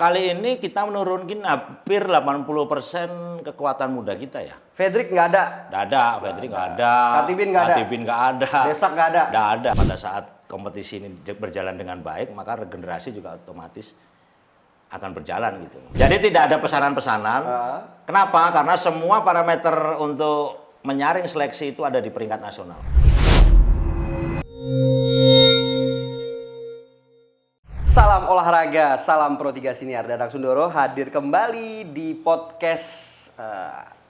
Kali ini kita menurunkan hampir 80% kekuatan muda kita ya. Fedrik nggak ada. Nggak ada, Fedri nggak ada. Katibin nggak ada. Katibin nggak ada. Desak nggak ada. Nggak ada. Pada saat kompetisi ini berjalan dengan baik, maka regenerasi juga otomatis akan berjalan gitu. Jadi tidak ada pesanan-pesanan. Kenapa? Karena semua parameter untuk menyaring seleksi itu ada di peringkat nasional. Salam olahraga, salam Pro 3 Siniar. Dadang Sundoro hadir kembali di podcast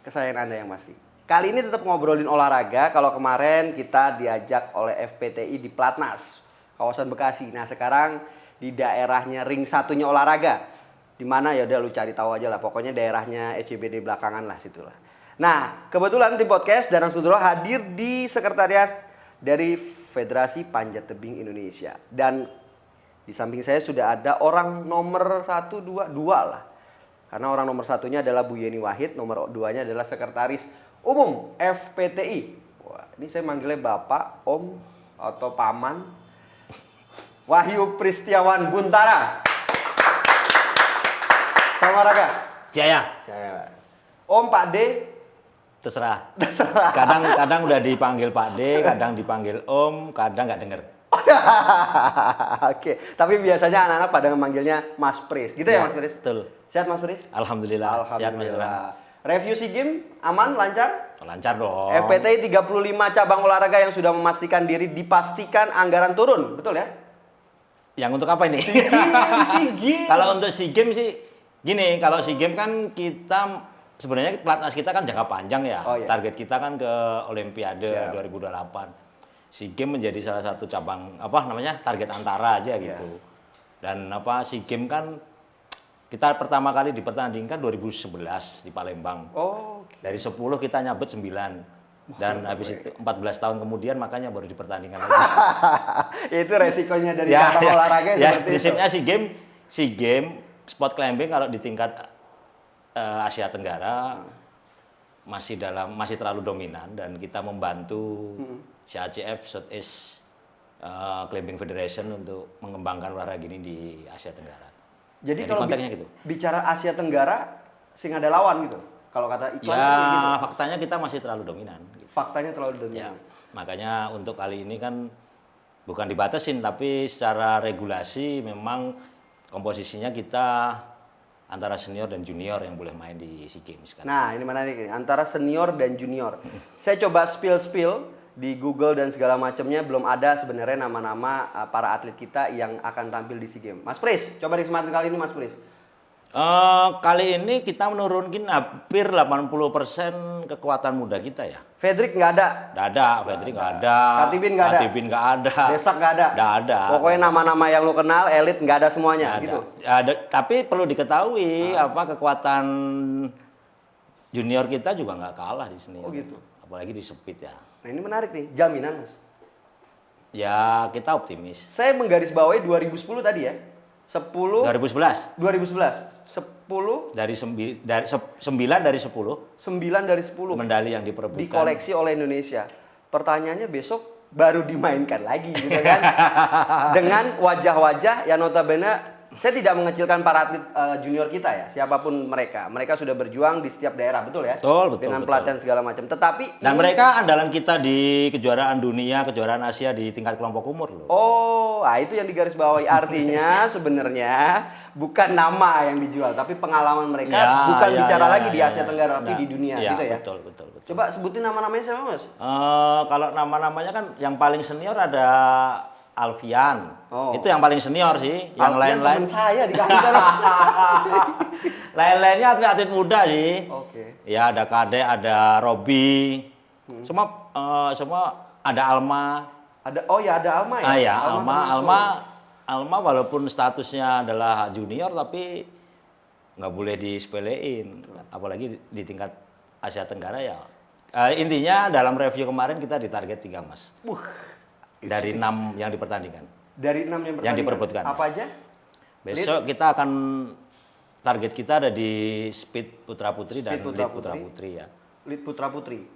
kesayangan Anda yang pasti. Kali ini tetap ngobrolin olahraga. Kalau kemarin kita diajak oleh FPTI di Platnas, kawasan Bekasi. Nah sekarang di daerahnya ring satunya olahraga. Di mana ya udah lu cari tahu aja lah. Pokoknya daerahnya ECBD belakangan lah situlah. Nah kebetulan tim podcast Dadang Sundoro hadir di sekretariat dari Federasi Panjat Tebing Indonesia. Dan di samping saya sudah ada orang nomor 1, 2 lah. Karena orang nomor satunya adalah Bu Yeni Wahid, nomor 2-nya adalah Sekretaris Umum FPTI. Wah, ini saya manggilnya Bapak, Om, atau Paman. Wahyu Pristiawan Buntara. Sama Raga. Jaya. Saya. Om, Pak D. Terserah. Kadang udah dipanggil Pak D, kadang dipanggil Om, kadang nggak denger. Oke, tapi biasanya anak-anak pada memanggilnya Mas Pris. Gitu ya Mas Pris? Betul. Sehat Mas Pris? Alhamdulillah. Sehat Mas Pris. Review SEA Games aman, lancar? Lancar dong. FPTI 35 cabang olahraga yang sudah memastikan diri dipastikan anggaran turun, betul ya? Yang untuk apa ini? SEA Games. Kalau untuk SEA Games sih gini, kalau SEA Games kan kita sebenarnya Platnas kita kan jangka panjang ya. Oh, iya. Target kita kan ke Olimpiade 2028. SEA Games menjadi salah satu cabang target antara aja gitu. Dan SEA Games kan kita pertama kali dipertandingkan 2011 di Palembang. Oh, okay. Dari 10 kita nyabet 9. Dan habis itu 14 tahun kemudian makanya baru dipertandingkan lagi. Itu resikonya dari cabang olahraga seperti itu. Prinsipnya SEA Games sport climbing kalau di tingkat Asia Tenggara masih terlalu dominan dan kita membantu CACF Southeast Climbing Federation untuk mengembangkan olahraga ini di Asia Tenggara. Jadi kalau konteksnya gitu. Bicara Asia Tenggara, sing ada lawan gitu. Kalau kata Ican gitu. Faktanya kita masih terlalu dominan. Gitu. Faktanya terlalu dominan. Ya, makanya untuk kali ini kan bukan dibatasin tapi secara regulasi memang komposisinya kita antara senior dan junior yang boleh main di SEA Games kan. Nah, ini mana nih? Antara senior dan junior. Saya coba spill di Google dan segala macamnya belum ada sebenarnya nama-nama para atlet kita yang akan tampil di SEA Games. Mas Pris, coba di kesempatan kali ini Mas Pris. Kali ini kita menurunkan hampir 80% kekuatan muda kita ya. Fedrik nggak ada. Nggak ada, Fedri nggak ada. Katibin nggak ada. Katibin nggak ada. Desak nggak ada. Nggak ada. Pokoknya nama-nama yang lu kenal, elit nggak ada semuanya, Nggak gitu. Ada. Tapi perlu diketahui kekuatan junior kita juga nggak kalah di sini. Oh gitu. Apalagi di speed ya. Nah ini menarik nih, jaminan Mas. Ya kita optimis. Saya menggarisbawahi 2010 tadi ya. 10 2011. 2011 10 Dari 9 dari 10 9 dari 10 medali yang diperebutkan dikoleksi oleh Indonesia. Pertanyaannya besok baru dimainkan lagi gitu kan. Dengan wajah-wajah yang notabene saya tidak mengecilkan para atlet junior kita ya, siapapun mereka. Mereka sudah berjuang di setiap daerah, betul ya? Betul. Dengan pelatihan segala macam. Tetapi dan mereka andalan kita di kejuaraan dunia, kejuaraan Asia di tingkat kelompok umur loh. Oh, itu yang digarisbawahi. Artinya sebenarnya bukan nama yang dijual, tapi pengalaman mereka bicara lagi di Asia Tenggara, tapi di dunia gitu ya. Betul. Coba sebutin nama-namanya siapa, Mas? Kalau nama-namanya kan yang paling senior ada Alfian. Itu yang paling senior sih. Yang lain-lain teman saya di kantor. Lain-lainnya atlet-atlet muda sih. Oke. Ya ada Kade, ada Robi. Semua ada Alma. Ada Alma ya? Ya, Alma walaupun statusnya adalah junior tapi nggak boleh disepelein. Apalagi di tingkat Asia Tenggara ya. Intinya dalam review kemarin kita ditarget 3 emas. Dari 6 yang dipertandingkan. Dari 6 yang diperebutkan. Apa aja? Besok kita akan target kita ada di speed putra putri dan lead putra putri ya. Lead putra putri.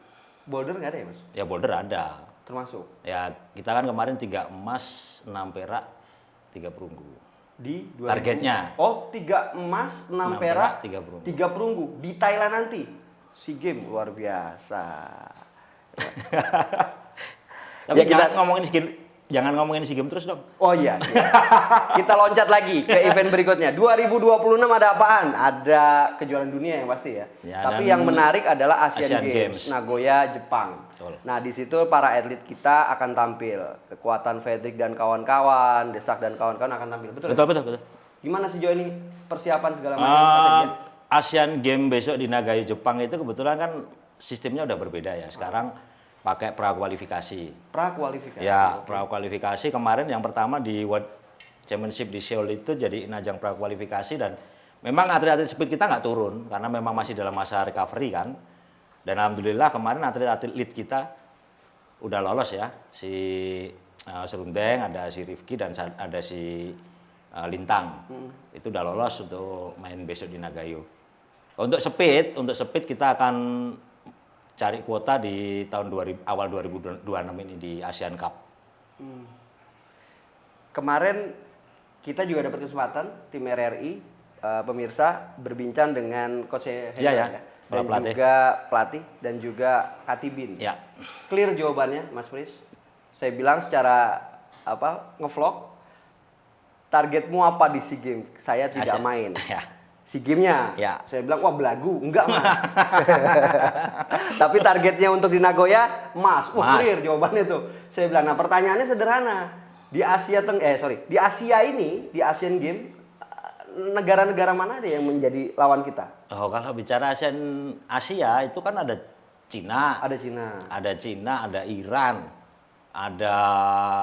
Boulder nggak ada ya Mas? Ya boulder ada. Termasuk. Ya kita kan kemarin 3 emas, 6 perak, 3 perunggu. di 2000. Targetnya. Oh, 3 emas, 6 perak, 3 perunggu. 3 perunggu di Thailand nanti. SEA Games luar biasa. Tapi Ya, kita- jangan ngomongin SEA Games terus dong. Oh iya, siap. Kita loncat lagi ke event berikutnya. 2026 ada apaan? Ada kejuaraan dunia yang pasti ya. Ya, Tapi dan yang menarik adalah Asian Asian Games, Games. Nagoya, Jepang. Betul. Nah, di situ para atlet kita akan tampil. Kekuatan Fredrik dan kawan-kawan, Desak dan kawan-kawan akan tampil. Betul? Betul. Gimana sejauh ini persiapan segala macam? Asian Games besok di Nagayo, Jepang itu kebetulan kan sistemnya udah berbeda ya. Sekarang pakai prakualifikasi. Prakualifikasi. Ya, prakualifikasi kemarin yang pertama di World Championship di Seoul itu jadi ajang prakualifikasi dan memang atlet-atlet speed kita nggak turun karena memang masih dalam masa recovery kan. Dan alhamdulillah kemarin atlet-atlet lead kita udah lolos ya. Si Serundeng, ada si Rifki dan ada si Lintang. Itu udah lolos untuk main besok di Nagayo. Untuk speed kita akan cari kuota di tahun awal 2026 ini di Asian Cup. Kemarin kita juga dapat kesempatan tim RRI pemirsa berbincang dengan coach Hendra Iya, ya. dan Pelatih. juga pelatih dan juga Katibin. Ya. Clear jawabannya, Mas Pris. Saya bilang secara ngevlog, targetmu apa di SEA Games? Saya tidak Asian. main. Ya. SEA Games-nya. Ya. Saya bilang, wah belagu. Enggak, Mas. Tapi targetnya untuk di Nagoya, Mas. Wah, Mas. clear jawabannya tuh. Saya bilang, nah pertanyaannya sederhana. Di di Asia ini, di Asian Games, negara-negara mana ada yang menjadi lawan kita? Oh, kalau bicara Asia itu kan ada Cina, Ada Cina. ada Iran, ada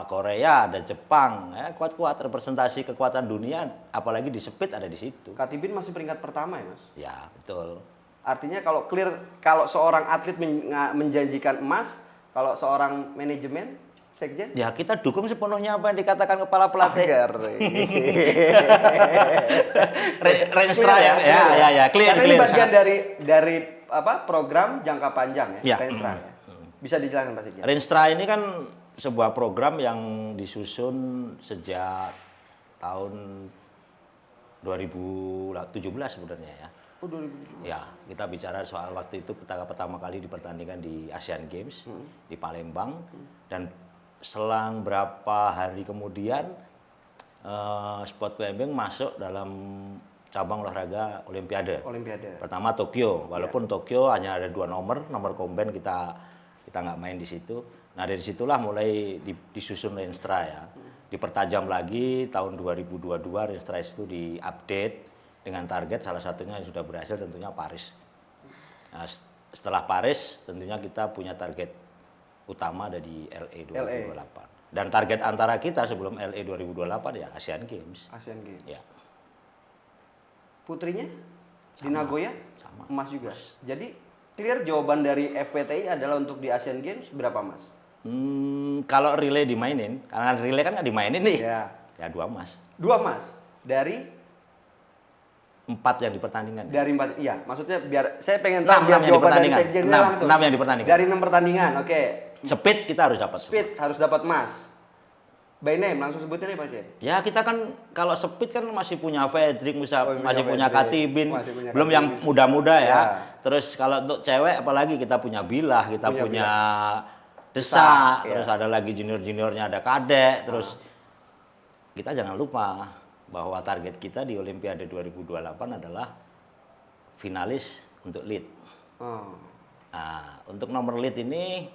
Korea, ada Jepang. Ya, kuat-kuat representasi kekuatan dunia, apalagi di speed ada di situ. Katibin masih peringkat pertama ya, Mas? Ya, betul. Artinya kalau seorang atlet menjanjikan emas, kalau seorang manajemen, sekjen? Ya, kita dukung sepenuhnya apa yang dikatakan kepala pelatih. Renstra ya. Ya, clear. Karena ini bagian dari program jangka panjang ya, Ya. Renstra ya. Bisa dijelaskan Pak Sekjen? Renstra ini kan sebuah program yang disusun sejak tahun 2017 sebenarnya ya. Oh, 2017. Ya, kita bicara soal waktu itu kita pertama kali dipertandingkan di Asian Games di Palembang dan selang berapa hari kemudian sport climbing masuk dalam cabang olahraga Olimpiade. Pertama Tokyo, walaupun Tokyo hanya ada 2 nomor combine kita nggak main di situ. Nah dari situlah mulai disusun Renstra ya, dipertajam lagi tahun 2022 Renstra itu diupdate dengan target salah satunya yang sudah berhasil tentunya Paris. Nah, setelah Paris tentunya kita punya target utama ada di LA 2028. Dan target antara kita sebelum LA 2028 ya Asian Games. Ya. Putrinya di Nagoya Sama. emas juga. Jadi clear jawaban dari FPTI adalah untuk di Asian Games berapa emas? Kalau relay dimainin, karena relay kan nggak dimainin nih. Ya 2 emas. 2 emas dari 4 yang dipertandingkan. Dari 4, iya. Maksudnya biar saya pengen 6 tahu biar yang jawaban dari dipertandingan. sekjennya langsung. 6 yang dipertandingkan. Dari 6 pertandingan, oke. Speed kita harus dapat. Speed harus dapat emas. By name langsung sebutin nih Pak Cen. Ya kita kan kalau speed kan masih punya Fredrik, masih punya Fredrik, Katibin, masih punya belum Katibin. yang muda-muda ya. Ya. Terus kalau untuk cewek apalagi kita punya Bilah, kita punya Desak, Desak, ya. terus ada lagi junior-juniornya ada Kadek, terus kita jangan lupa bahwa target kita di Olimpiade 2028 adalah finalis untuk lead. Nah, untuk nomor lead ini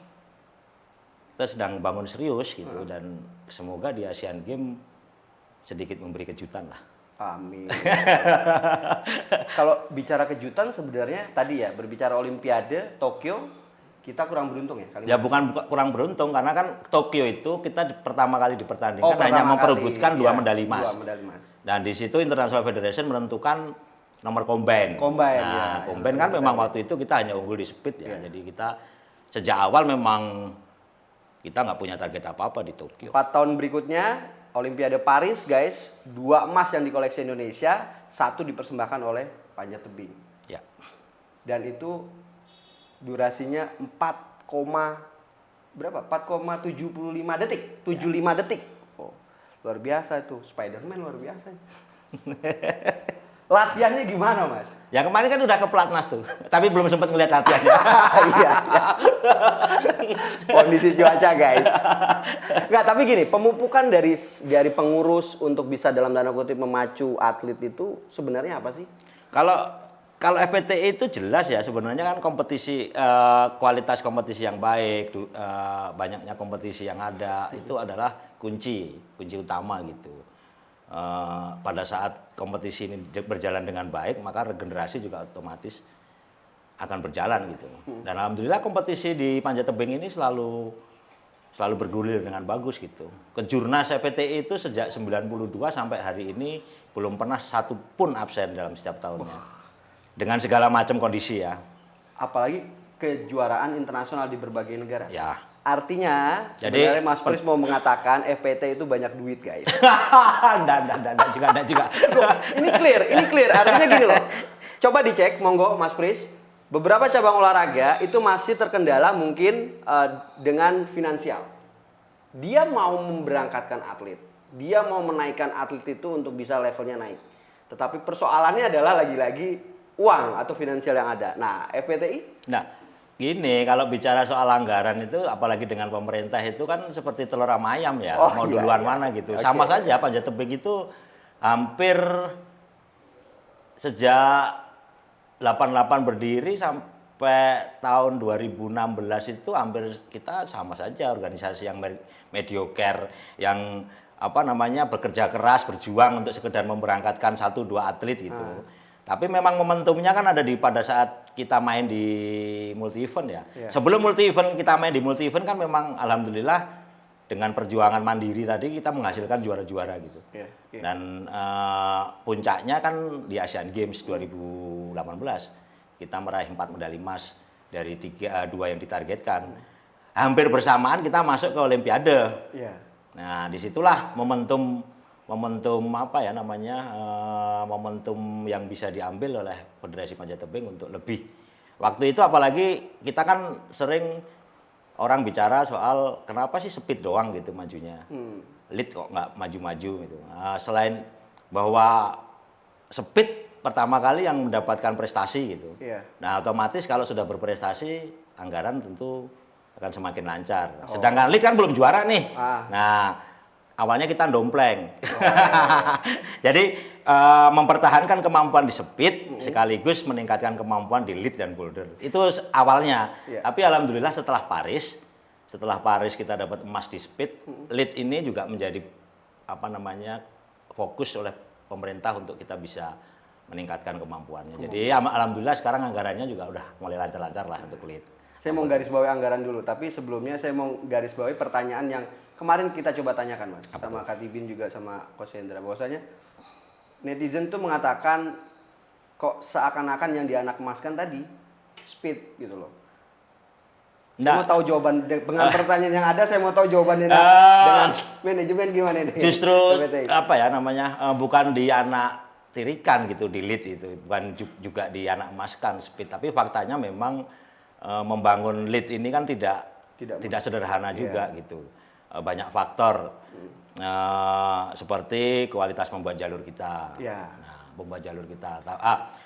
kita sedang bangun serius gitu dan semoga di Asian Games sedikit memberi kejutan lah. Amin. Kalau bicara kejutan sebenarnya tadi ya berbicara Olimpiade Tokyo kita kurang beruntung ya kali Ya bukan kurang beruntung karena kan Tokyo itu kita pertama kali dipertandingkan hanya pertama memperebutkan kali. 2 Iya, medali emas. 2 medali emas. Dan di situ International Federation menentukan nomor combine. Combine, Nah, ya. combine kan memang waktu itu kita hanya unggul di speed ya. Jadi kita sejak awal memang kita nggak punya target apa-apa di Tokyo. 4 tahun berikutnya Olimpiade Paris guys, 2 emas yang dikoleksi Indonesia, 1 dipersembahkan oleh panjat tebing. Ya. Dan itu durasinya 4,75 detik. 75 detik. Oh, luar biasa itu. Spider-Man luar biasa. Latihannya gimana, Mas? Ya kemarin kan udah ke pelatnas tuh, tapi belum sempat ngeliat latihannya. Iya. Kondisi cuaca, guys. Nggak, tapi gini, pemupukan dari pengurus untuk bisa dalam tanda kutip memacu atlet itu sebenarnya apa sih? Kalau FPTI itu jelas ya, sebenarnya kan kompetisi, kualitas kompetisi yang baik, banyaknya kompetisi yang ada itu adalah kunci utama gitu. Pada saat kompetisi ini berjalan dengan baik, maka regenerasi juga otomatis akan berjalan gitu. Dan alhamdulillah kompetisi di Panjat Tebing ini selalu bergulir dengan bagus gitu. Kejurnas FPTI itu sejak 92 sampai hari ini belum pernah satu pun absen dalam setiap tahunnya. Dengan segala macam kondisi ya. Apalagi kejuaraan internasional di berbagai negara. Ya. Artinya, Jadi, sebenarnya Mas Pris mau mengatakan FPT itu banyak duit, guys. Enggak juga. Ini clear. Artinya gini loh. Coba dicek, monggo Mas Pris. Beberapa cabang olahraga itu masih terkendala mungkin dengan finansial. Dia mau memberangkatkan atlet. Dia mau menaikkan atlet itu untuk bisa levelnya naik. Tetapi persoalannya adalah lagi-lagi uang atau finansial yang ada. Nah, FPTI? Nah, gini, kalau bicara soal anggaran itu, apalagi dengan pemerintah itu kan seperti telur sama ayam ya, mau duluan mana gitu. Okay. Sama saja Panjat Tebing itu hampir sejak 88 berdiri sampai tahun 2016 itu hampir kita sama saja organisasi yang mediocre, yang bekerja keras, berjuang untuk sekedar memberangkatkan 1-2 atlet gitu. Tapi memang momentumnya kan ada pada saat kita main di multi event ya. Sebelum multi event kita main di multi event kan memang alhamdulillah dengan perjuangan mandiri tadi kita menghasilkan juara-juara gitu. Dan puncaknya kan di Asian Games 2018 kita meraih 4 medali emas dari 2 yang ditargetkan. Hampir bersamaan kita masuk ke Olimpiade. Nah, disitulah momentum yang bisa diambil oleh Federasi Panjat Tebing untuk lebih. Waktu itu apalagi kita kan sering orang bicara soal kenapa sih speed doang gitu majunya. Lead kok nggak maju-maju gitu. Selain bahwa speed pertama kali yang mendapatkan prestasi gitu. Nah, otomatis kalau sudah berprestasi, anggaran tentu akan semakin lancar. Sedangkan lead kan belum juara nih. Nah, awalnya kita dompleng. Jadi mempertahankan kemampuan di speed sekaligus meningkatkan kemampuan di lead dan boulder. Itu awalnya. Tapi alhamdulillah setelah Paris kita dapat emas di speed, lead ini juga menjadi fokus oleh pemerintah untuk kita bisa meningkatkan kemampuannya. Jadi alhamdulillah sekarang anggarannya juga udah mulai lancar-lancar lah untuk lead. Saya mau garis bawahi anggaran dulu, tapi sebelumnya saya mau garis bawahi pertanyaan yang kemarin kita coba tanyakan, Mas, sama Kak Tibin juga sama Coach Hendra. Bahwasanya netizen tuh mengatakan kok seakan-akan yang dianak emaskan tadi speed gitu loh. Saya mau tahu jawaban dengan pertanyaan yang ada, saya mau tahu jawabannya dengan manajemen gimana nih? Justru bukan dianak tirikan gitu di lead itu, bukan juga dianak emaskan speed, tapi faktanya memang membangun lead ini kan tidak sederhana juga gitu. Banyak faktor seperti kualitas membuat jalur kita. Nah, membuat jalur kita.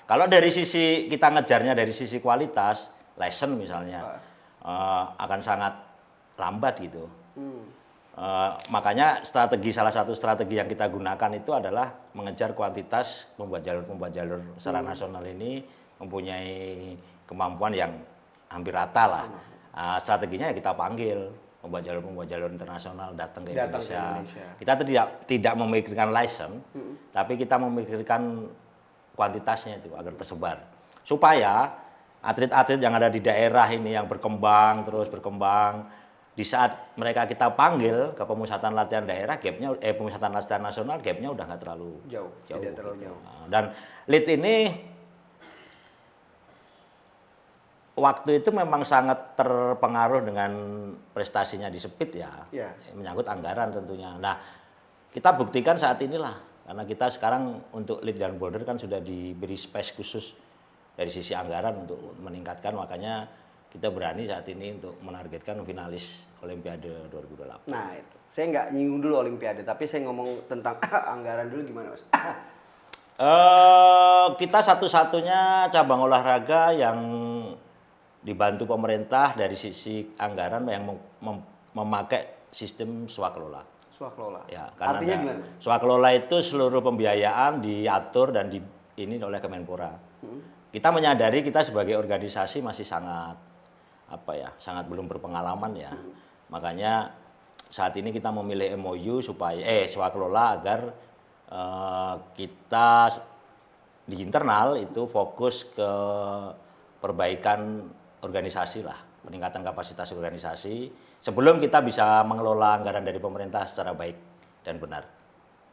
Kalau dari sisi kita ngejarnya dari sisi kualitas, lesson misalnya akan sangat lambat gitu. Makanya salah satu strategi yang kita gunakan itu adalah mengejar kuantitas membuat jalur secara nasional ini mempunyai kemampuan yang hampir rata lah. Strateginya ya kita panggil membuat jalur internasional datang ke Indonesia. Kita tidak memikirkan license, tapi kita memikirkan kuantitasnya itu agar tersebar. Supaya atlet-atlet yang ada di daerah ini yang berkembang, di saat mereka kita panggil ke pemusatan latihan daerah, pemusatan latihan nasional, gapnya udah nggak terlalu jauh. Tidak terlalu jauh. Dan lead ini waktu itu memang sangat terpengaruh dengan prestasinya di speed ya. Menyangkut anggaran tentunya. Nah, kita buktikan saat inilah, karena kita sekarang untuk lead dan boulder kan sudah diberi space khusus dari sisi anggaran untuk meningkatkan, makanya kita berani saat ini untuk menargetkan finalis Olimpiade 2028. Nah itu, saya nggak nyinggung dulu Olimpiade, tapi saya ngomong tentang anggaran dulu gimana Mas? Kita satu-satunya cabang olahraga yang dibantu pemerintah dari sisi anggaran yang memakai sistem swakelola. Swakelola. Ya, Artinya gimana? Swakelola itu seluruh pembiayaan diatur dan ini oleh Kemenpora. Kita menyadari kita sebagai organisasi masih sangat sangat belum berpengalaman ya. Makanya saat ini kita memilih MOU supaya swakelola agar kita di internal itu fokus ke perbaikan organisasi lah, peningkatan kapasitas organisasi sebelum kita bisa mengelola anggaran dari pemerintah secara baik dan benar.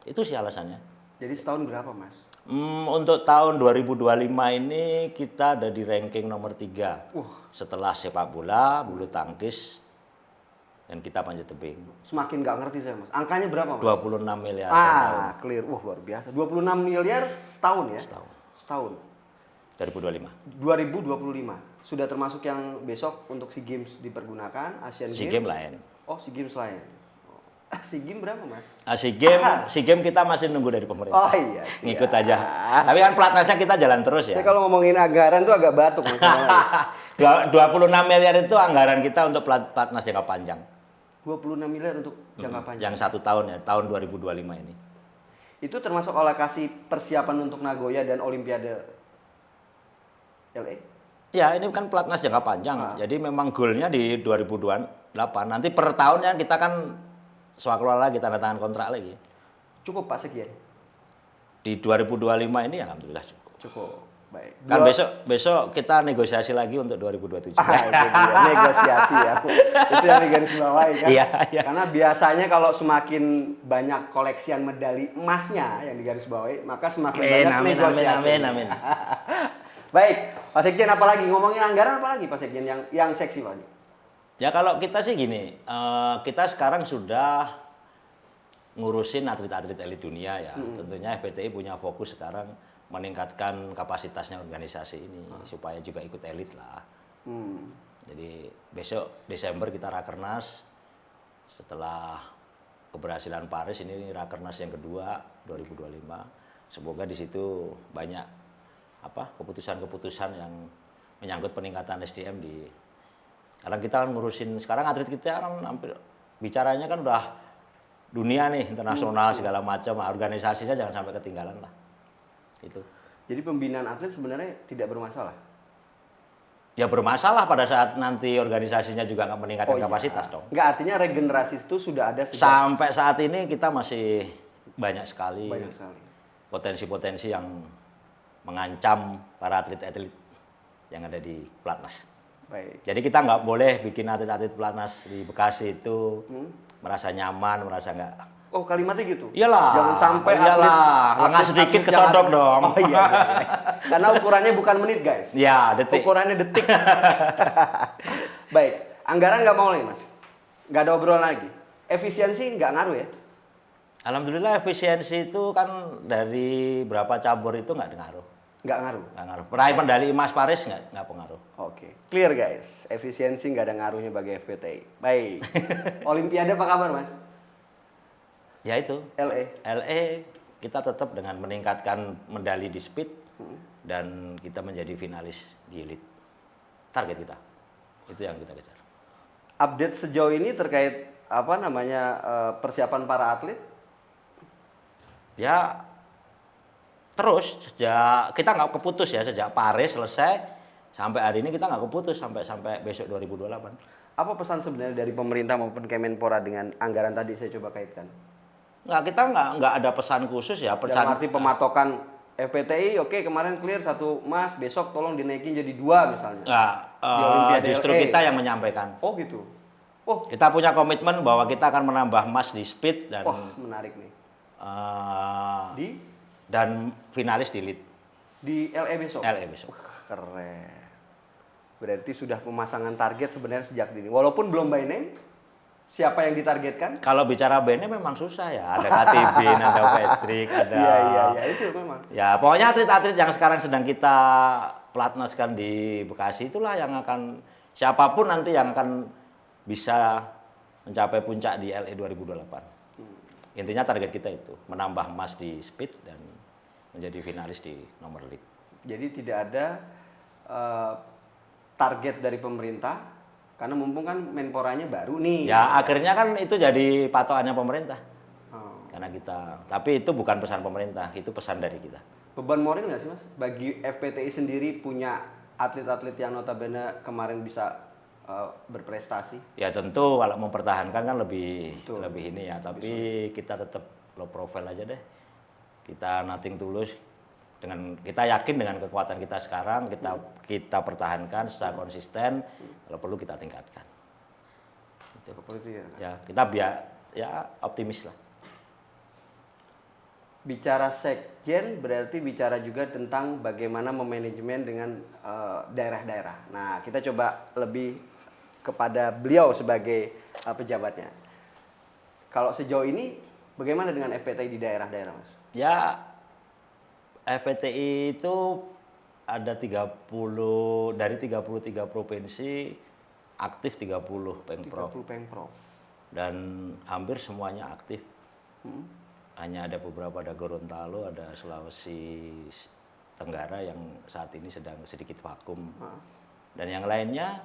Itu sih alasannya. Jadi setahun berapa Mas? Untuk tahun 2025 ini kita ada di ranking nomor 3. Setelah sepak bola, bulu tangkis, dan kita panjat tebing. Semakin nggak ngerti saya Mas. Angkanya berapa Mas? 26 miliar per tahun. Clear. Luar biasa. 26 miliar setahun ya? Setahun. 2025. 2025. Sudah termasuk yang besok untuk SEA Games dipergunakan, Asian Games? SEA Games lain. Oh, SEA Games lain. SEA Games berapa Mas? SEA Games kita masih nunggu dari pemerintah. Oh iya. Ngikut aja. Tapi kan pelatnasnya kita jalan terus ya. Saya kalau ngomongin anggaran tuh agak batuk Mas. 26 miliar itu anggaran kita untuk pelatnas jangka panjang. 26 miliar untuk jangka panjang. Yang 1 tahun ya, tahun 2025 ini. Itu termasuk alokasi persiapan untuk Nagoya dan Olimpiade LA? Ya, ini kan pelatnas jangka panjang. Jadi memang goalnya di 2028. Nanti per tahunnya kita kan swakelola lagi, tanda tangan kontrak lagi. Cukup Pak sekian? Di 2025 ini alhamdulillah cukup. Cukup. Baik. Kan besok kita negosiasi lagi untuk 2027. Itu dia, negosiasi ya. Itu yang digarisbawahi kan. Iya. Karena biasanya kalau semakin banyak koleksian medali emasnya yang digarisbawahi, maka semakin banyak negosiasi. Amin. Baik, Pak Sekjen apalagi ngomongin anggaran apalagi Pak Sekjen yang seksi Pak? Ya kalau kita sih gini, kita sekarang sudah ngurusin atlet-atlet elit dunia ya. Tentunya FPTI punya fokus sekarang meningkatkan kapasitasnya organisasi ini supaya juga ikut elit lah. Jadi besok Desember kita rakernas, setelah keberhasilan Paris ini rakernas yang kedua 2025. Semoga di situ banyak keputusan-keputusan yang menyangkut peningkatan SDM di. Karena kita kan ngurusin sekarang atlet kita kan hampir bicaranya kan udah dunia nih, internasional segala macam, organisasinya jangan sampai ketinggalan lah. Itu. Jadi pembinaan atlet sebenarnya tidak bermasalah? Ya bermasalah pada saat nanti organisasinya juga nggak meningkatkan kapasitas dong. Nggak, artinya regenerasi itu sudah ada sejak... Sampai saat ini kita masih banyak sekali potensi-potensi yang mengancam para atlet-atlet yang ada di pelatnas. Baik. Jadi kita nggak boleh bikin atlet-atlet pelatnas di Bekasi itu merasa nyaman, merasa nggak. Oh kalimatnya gitu? Iyalah. Jangan sampai lengah sedikit kesodok dong. Oh iya. Karena ukurannya bukan menit guys. Ya detik. Ukurannya detik. Baik. Anggaran nggak mau nih Mas? Nggak ada obrolan lagi? Efisiensi nggak ngaruh ya? Alhamdulillah efisiensi itu kan dari berapa cabur itu nggak ngaruh. Nggak ngaruh? Nggak ngaruh. Peraih medali emas Paris nggak pengaruh. Oke. Clear guys. Efisiensi nggak ada ngaruhnya bagi FPTI. Baik. Olimpiade apa kabar Mas? Ya itu. LA kita tetap dengan meningkatkan medali di speed dan kita menjadi finalis di elite. Target kita. Itu yang kita kejar. Update sejauh ini terkait persiapan para atlet? Ya terus sejak kita nggak keputus ya, sejak Paris selesai sampai hari ini kita nggak keputus sampai besok 2028. Apa pesan sebenarnya dari pemerintah maupun Kemenpora dengan anggaran tadi saya coba kaitkan? Kita nggak ada pesan khusus ya. Pesan arti pematokan FPTI, oke kemarin clear 1 emas, besok tolong dinaikin jadi 2 misalnya. Justru kita yang menyampaikan. Oh gitu. Oh. Kita punya komitmen bahwa kita akan menambah emas di speed dan. Menarik nih. Dan finalis di elite. Di LA besok. LA besok. Keren. Berarti sudah pemasangan target sebenarnya sejak dini. Walaupun belum by name. Siapa yang ditargetkan? Kalau bicara bandnya memang susah ya. Ada KTB, ada Patrick, ada. Iya, itu memang. Ya, pokoknya atlet-atlet yang sekarang sedang kita pelatnaskan di Bekasi itulah yang akan siapapun nanti yang akan bisa mencapai puncak di LA 2028. Intinya target kita itu menambah emas di speed dan menjadi finalis di nomor lead. Jadi tidak ada target dari pemerintah karena mumpung kan Menporanya baru nih. Ya akhirnya kan itu jadi patokannya pemerintah. Oh. Karena kita, tapi itu bukan pesan pemerintah, itu pesan dari kita. Beban moral nggak sih Mas? Bagi FPTI sendiri punya atlet-atlet yang notabene kemarin bisa berprestasi. Ya tentu kalau mempertahankan kan lebih Betul. lebih ini ya, tapi kita tetap low profile aja deh. Kita nothing tulus, dengan kita yakin dengan kekuatan kita sekarang kita pertahankan secara konsisten, kalau perlu kita tingkatkan. Gitu. Seperti ya. Ya kita ya optimis lah. Bicara sekjen berarti bicara juga tentang bagaimana memanajemen dengan daerah-daerah. Nah, kita coba lebih kepada beliau sebagai pejabatnya. Kalau sejauh ini bagaimana dengan FPTI di daerah-daerah, Mas? Ya FPTI itu ada 30 dari 33 provinsi, aktif 30 Pemprov. 30 Pemprov. Dan hampir semuanya aktif. Hanya ada beberapa, ada Gorontalo, ada Sulawesi Tenggara yang saat ini sedang sedikit vakum. Dan yang lainnya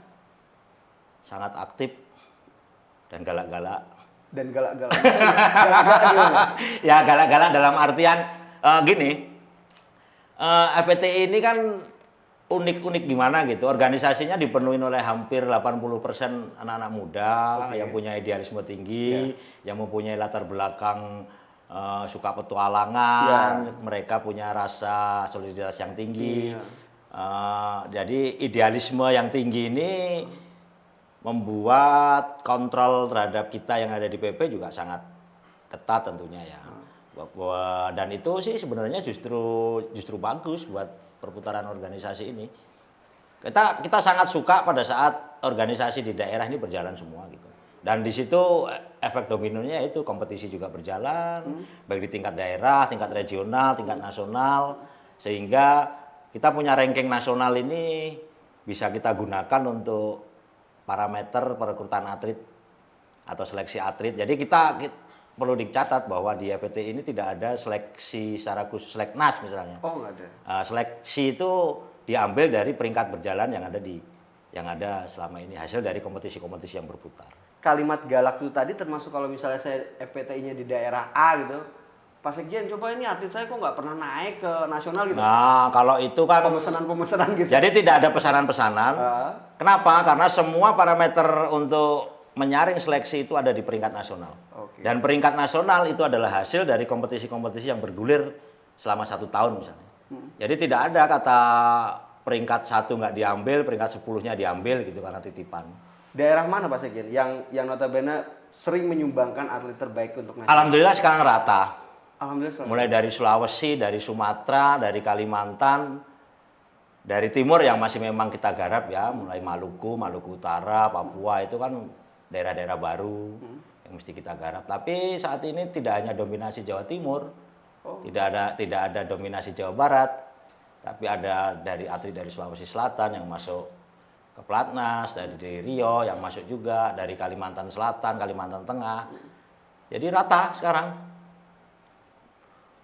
sangat aktif dan galak-galak. Dan galak-galak. Galak-galak gimana? Ya galak-galak dalam artian gini, FPTI ini kan unik-unik gimana gitu. Organisasinya dipenuhi oleh hampir 80% anak-anak muda yang punya idealisme tinggi, yang mempunyai latar belakang suka petualangan, mereka punya rasa solidaritas yang tinggi. Jadi idealisme yang tinggi ini membuat kontrol terhadap kita yang ada di PP juga sangat ketat tentunya ya. Dan itu sih sebenarnya justru bagus buat perputaran organisasi ini. Kita sangat suka pada saat organisasi di daerah ini berjalan semua gitu. Dan di situ efek dominonya itu kompetisi juga berjalan, baik di tingkat daerah, tingkat regional, tingkat nasional, sehingga kita punya ranking nasional ini bisa kita gunakan untuk parameter perekrutan atlet atau seleksi atlet. Jadi kita perlu dicatat bahwa di FPTI ini tidak ada seleksi secara khusus, seleknas misalnya. Oh, nggak ada. Seleksi itu diambil dari peringkat berjalan yang ada selama ini, hasil dari kompetisi-kompetisi yang berputar. Kalimat galak itu tadi termasuk kalau misalnya saya FPTI-nya di daerah A gitu, Pak Sekjen coba ini atlet saya kok nggak pernah naik ke nasional gitu. Nah kalau itu kan Pemesanan gitu. jadi tidak ada pesanan-pesanan. Kenapa? Karena semua parameter untuk menyaring seleksi itu ada di peringkat nasional. Dan peringkat nasional itu adalah hasil dari kompetisi-kompetisi yang bergulir selama 1 tahun misalnya. Jadi tidak ada kata peringkat 1 nggak diambil, peringkat 10-nya diambil gitu karena titipan. Daerah mana Pak Sekjen yang notabene sering menyumbangkan atlet terbaik untuk nasional? Alhamdulillah sekarang rata. Alhamdulillah. Mulai dari Sulawesi, dari Sumatera, dari Kalimantan, dari timur yang masih memang kita garap ya, mulai Maluku Utara, Papua itu kan daerah-daerah baru yang mesti kita garap. Tapi saat ini tidak hanya dominasi Jawa Timur, tidak ada dominasi Jawa Barat, tapi ada dari atlet dari Sulawesi Selatan yang masuk ke Platnas, dari Rio yang masuk juga, dari Kalimantan Selatan, Kalimantan Tengah. Jadi rata sekarang.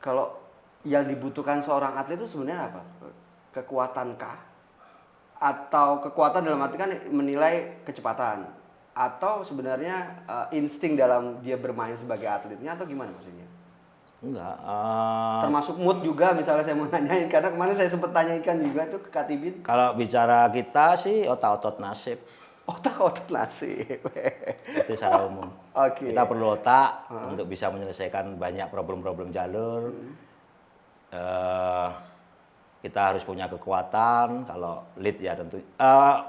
Kalau yang dibutuhkan seorang atlet itu sebenarnya apa? Kekuatankah? Atau kekuatan dalam arti kan menilai kecepatan? Atau sebenarnya insting dalam dia bermain sebagai atletnya atau gimana maksudnya? Enggak. Termasuk mood juga misalnya saya mau nanyain. Karena kemarin saya sempat tanyakan juga tuh ke Katibin. Kalau bicara kita sih otak-otot nasib. Otak-otak nasib. Itu secara umum. Kita perlu otak untuk bisa menyelesaikan banyak problem-problem jalur. Kita harus punya kekuatan. Kalau lead ya tentu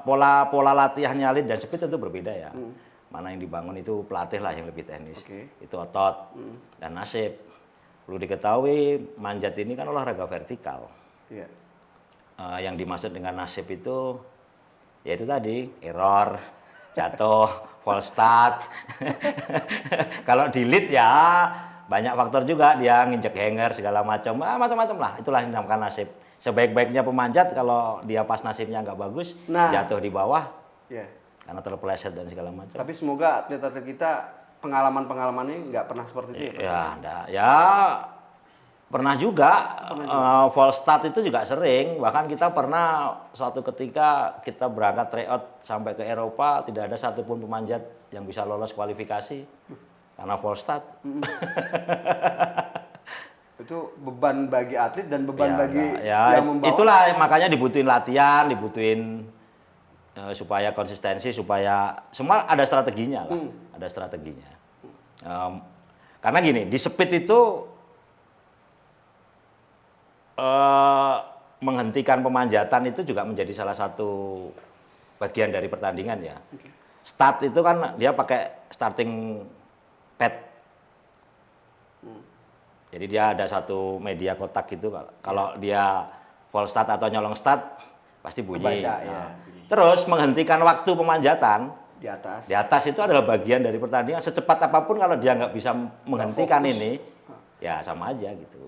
pola latihannya lead dan speed tentu berbeda ya. Mana yang dibangun itu pelatih lah yang lebih teknis. Itu otot dan nasib. Perlu diketahui manjat ini kan olahraga vertikal. Yang dimaksud dengan nasib itu yaitu tadi error, jatuh, false start. Kalau di lead ya banyak faktor juga, dia nginjek hanger segala macam lah. Itulah yang dinamakan nasib. Sebaik-baiknya pemanjat kalau dia pas nasibnya nggak bagus, jatuh di bawah, Iya. karena terpeleset dan segala macam. Tapi semoga atlet-atlet kita pengalaman-pengalamannya nggak pernah seperti itu ya, Pak? Ya, enggak. Ya pernah juga, false start itu juga sering. Bahkan kita pernah suatu ketika kita berangkat tryout sampai ke Eropa, tidak ada satupun pemanjat yang bisa lolos kualifikasi karena false start. Itu beban bagi atlet dan beban Ya, bagi ya, yang membawa. itulah makanya dibutuhin latihan, dibutuhin supaya konsistensi, supaya semua ada strateginya lah, ada strateginya. Karena gini, di speed itu menghentikan pemanjatan itu juga menjadi salah satu bagian dari pertandingan ya. Start itu kan dia pakai starting pad. Jadi dia ada satu media kotak gitu. Kalau dia full start atau nyolong start pasti bunyi. Kebaca, Nah, ya. terus menghentikan waktu pemanjatan Di atas. di atas itu adalah bagian dari pertandingan. Secepat apapun kalau dia nggak bisa menghentikan ini, ya sama aja gitu.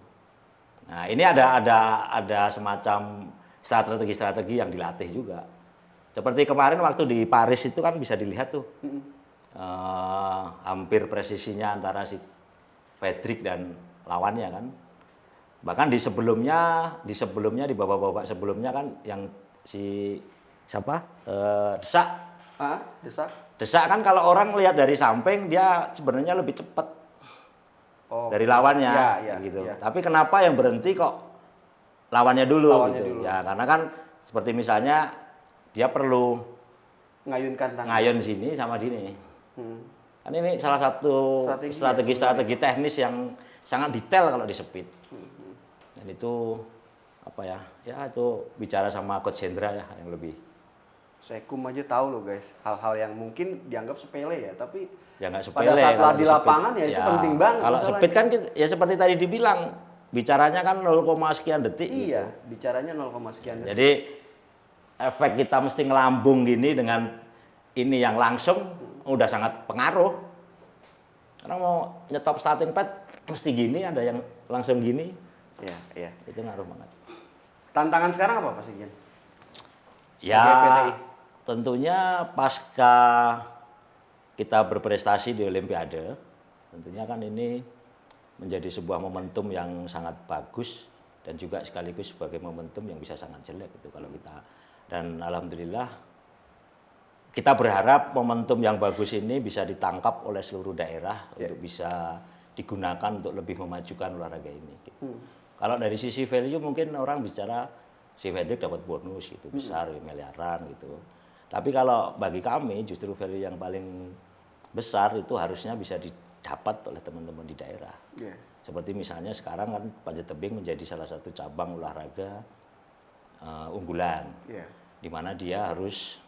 Nah ini ada semacam strategi-strategi yang dilatih juga. Seperti kemarin waktu di Paris itu kan bisa dilihat tuh hampir presisinya antara si Fedrik dan lawannya kan. Bahkan di sebelumnya di babak-babak sebelumnya kan yang si siapa Desak. Desak kan kalau orang lihat dari samping dia sebenarnya lebih cepat dari lawannya gitu. Ya. Tapi kenapa yang berhenti kok lawannya dulu gitu? Dulu. Ya karena kan seperti misalnya dia perlu Ngayunkan tangan. ngayun sini sama dini. Kan ini salah satu strategi teknis yang sangat detail kalau di speed. Dan itu apa ya? Ya itu bicara sama Coach Hendra ya yang lebih. Sekum aja tahu loh guys, hal-hal yang mungkin dianggap sepele ya, tapi Ya nggak sepele. pada saat di speed. lapangan ya itu penting banget. Kalau speed kan ya seperti tadi dibilang, bicaranya kan 0, sekian detik. Iya, gitu. bicaranya 0, sekian detik. Jadi efek kita mesti ngelambung gini dengan ini yang langsung udah sangat pengaruh. Karena mau nyetop starting pad mesti gini, ada yang langsung gini. Iya. Itu ngaruh banget. Tantangan sekarang apa Pak Sigien? Ya, PTI. tentunya pasca kita berprestasi di Olimpiade, tentunya kan ini menjadi sebuah momentum yang sangat bagus dan juga sekaligus sebagai momentum yang bisa sangat jelek itu kalau kita. Dan alhamdulillah kita berharap momentum yang bagus ini bisa ditangkap oleh seluruh daerah untuk bisa digunakan untuk lebih memajukan olahraga ini. Gitu. Kalau dari sisi value mungkin orang bicara si Fedrik dapat bonus itu besar miliaran gitu. Tapi kalau bagi kami justru value yang paling besar itu harusnya bisa didapat oleh teman-teman di daerah. Seperti misalnya sekarang kan panjat tebing menjadi salah satu cabang olahraga unggulan, di mana dia harus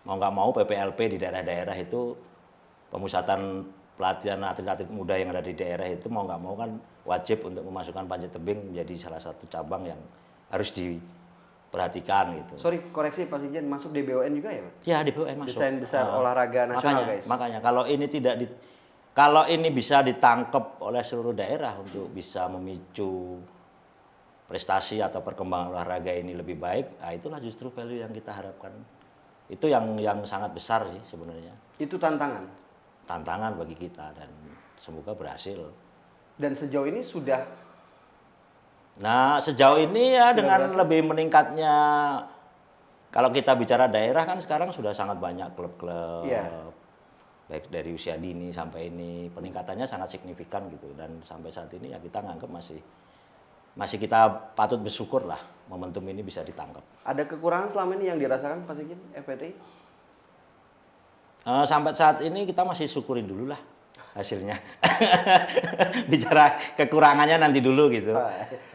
mau nggak mau PPLP di daerah-daerah itu pemusatan pelatihan atlet-atlet muda yang ada di daerah itu mau nggak mau kan wajib untuk memasukkan panjat tebing menjadi salah satu cabang yang harus diperhatikan gitu. Sorry, koreksi Pak Sigien, masuk DBON juga ya Pak? Ya DBON masuk. Desain besar olahraga nasional guys. Makanya kalau ini kalau ini bisa ditangkap oleh seluruh daerah untuk bisa memicu prestasi atau perkembangan olahraga ini lebih baik, nah itulah justru value yang kita harapkan. Itu yang sangat besar sih sebenarnya. Itu tantangan. Tantangan bagi kita dan semoga berhasil. Dan sejauh ini sudah. Nah sejauh ini ya dengan lebih meningkatnya, kalau kita bicara daerah kan sekarang sudah sangat banyak klub-klub. Baik dari usia dini sampai ini peningkatannya sangat signifikan gitu, dan sampai saat ini ya kita nganggap masih kita patut bersyukur lah momentum ini bisa ditangkap. Ada kekurangan selama ini yang dirasakan Pak Sigien FPTI? Sampai saat ini kita masih syukurin dulu lah hasilnya. Bicara kekurangannya nanti dulu gitu.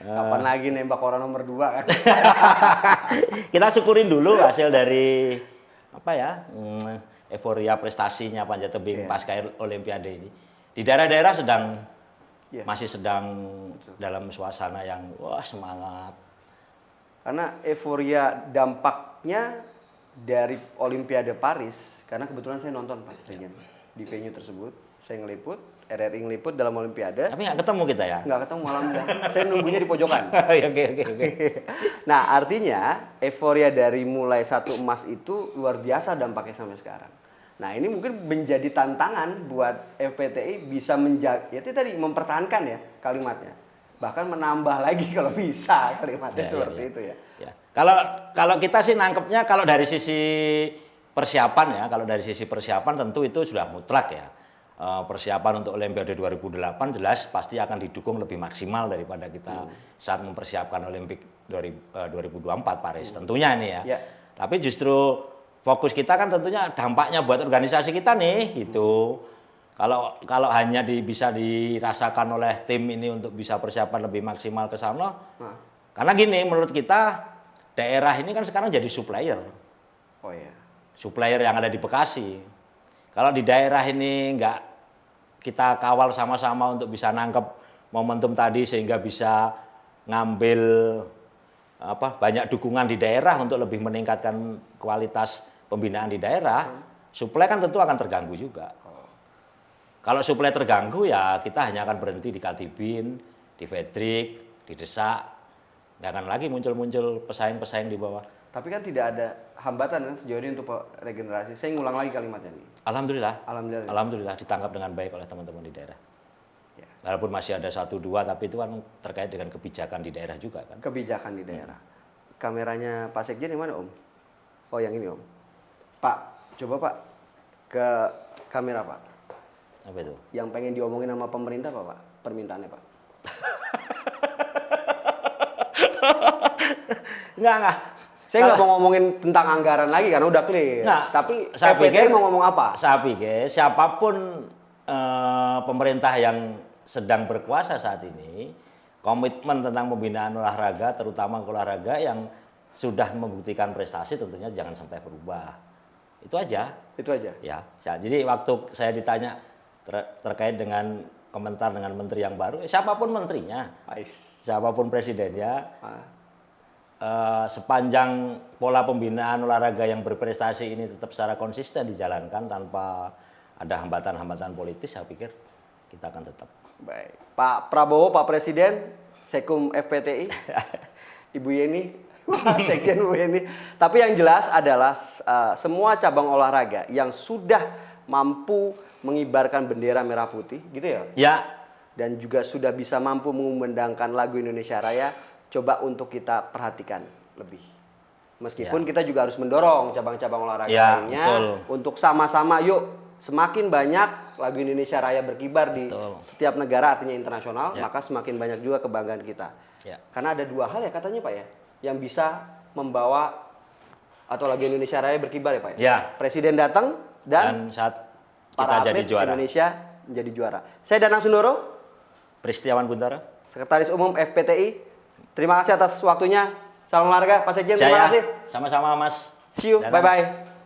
Kapan lagi nembak orang nomor 2 kan? Kita syukurin dulu hasil dari apa ya? Euforia prestasinya panjat tebing pasca Olimpiade ini. Di daerah-daerah masih sedang dalam suasana yang wah semangat. Karena euforia dampaknya dari Olimpiade Paris, karena kebetulan saya nonton Pak Sigien di venue tersebut, saya ngeliput, RRI ngeliput dalam Olimpiade. Tapi nggak ketemu kita ya? Nggak ketemu alhamdulillah. Saya nunggunya di pojokan. Oke. Nah, artinya euforia dari mulai 1 emas itu luar biasa dampaknya sampai sekarang. Nah, ini mungkin menjadi tantangan buat FPTI bisa menjaga, ya itu tadi mempertahankan ya kalimatnya. Bahkan menambah lagi kalau bisa kalimatnya seperti itu ya. Ya. Kalau kita sih nangkepnya kalau dari sisi persiapan ya, kalau dari sisi persiapan tentu itu sudah mutlak ya. Persiapan untuk Olimpiade 2008 jelas pasti akan didukung lebih maksimal daripada kita saat mempersiapkan Olimpik 2024 Paris. Tentunya ini ya. Tapi justru fokus kita kan tentunya dampaknya buat organisasi kita nih gitu. Kalau hanya bisa dirasakan oleh tim ini untuk bisa persiapan lebih maksimal ke sana. Karena gini menurut kita daerah ini kan sekarang jadi supplier. Oh iya. Supplier yang ada di Bekasi. Kalau di daerah ini nggak kita kawal sama-sama untuk bisa nangkep momentum tadi sehingga bisa ngambil banyak dukungan di daerah untuk lebih meningkatkan kualitas pembinaan di daerah, suplai kan tentu akan terganggu juga. Kalau suplai terganggu ya kita hanya akan berhenti di Kaltibin, di Fedrik, di Desak, nggak akan lagi muncul-muncul pesaing-pesaing di bawah. Tapi kan tidak ada hambatan kan sejauh ini untuk regenerasi. Saya ngulang lagi kalimatnya nih. Alhamdulillah ditangkap dengan baik oleh teman-teman di daerah. Ya. Walaupun masih ada 1-2 tapi itu kan terkait dengan kebijakan di daerah juga kan. Kebijakan di daerah. Kameranya Pak Sekjen yang mana Om? Oh yang ini Om. Pak, coba Pak ke kamera Pak. Apa itu? Yang pengen diomongin sama pemerintah Pak? Permintaannya Pak. Enggak. Saya nggak mau ngomongin tentang anggaran lagi karena udah clear. Nah, tapi saya FPTI mau ngomong apa? Saya pikir siapapun pemerintah yang sedang berkuasa saat ini, komitmen tentang pembinaan olahraga, terutama olahraga yang sudah membuktikan prestasi tentunya jangan sampai berubah. Itu aja. Itu aja. Ya. Jadi waktu saya ditanya terkait dengan komentar dengan menteri yang baru, siapapun menterinya, siapapun presidennya. Sepanjang pola pembinaan olahraga yang berprestasi ini tetap secara konsisten dijalankan tanpa ada hambatan-hambatan politis, saya pikir kita akan tetap. Baik. Pak Prabowo, Pak Presiden, Sekum FPTI, Ibu Yeni, Sekjen Ibu Yeni. Tapi yang jelas adalah semua cabang olahraga yang sudah mampu mengibarkan bendera merah putih, gitu ya? Ya. Dan juga sudah bisa mampu mengumandangkan lagu Indonesia Raya. Coba untuk kita perhatikan lebih. Meskipun kita juga harus mendorong cabang-cabang olahraga lainnya untuk sama-sama yuk semakin banyak lagu Indonesia Raya berkibar di setiap negara artinya internasional, maka semakin banyak juga kebanggaan kita. Karena ada 2 hal ya katanya Pak ya, yang bisa membawa atau lagu Indonesia Raya berkibar ya Pak ya. Presiden datang dan saat para kita atlet jadi juara. Indonesia menjadi juara. Saya Danang Sundoro, Pristiawan Guntara, Sekretaris Umum FPTI. Terima kasih atas waktunya. Salam olahraga, Pak Sekjen. Terima kasih. Sama-sama, Mas. See you. Bye-bye.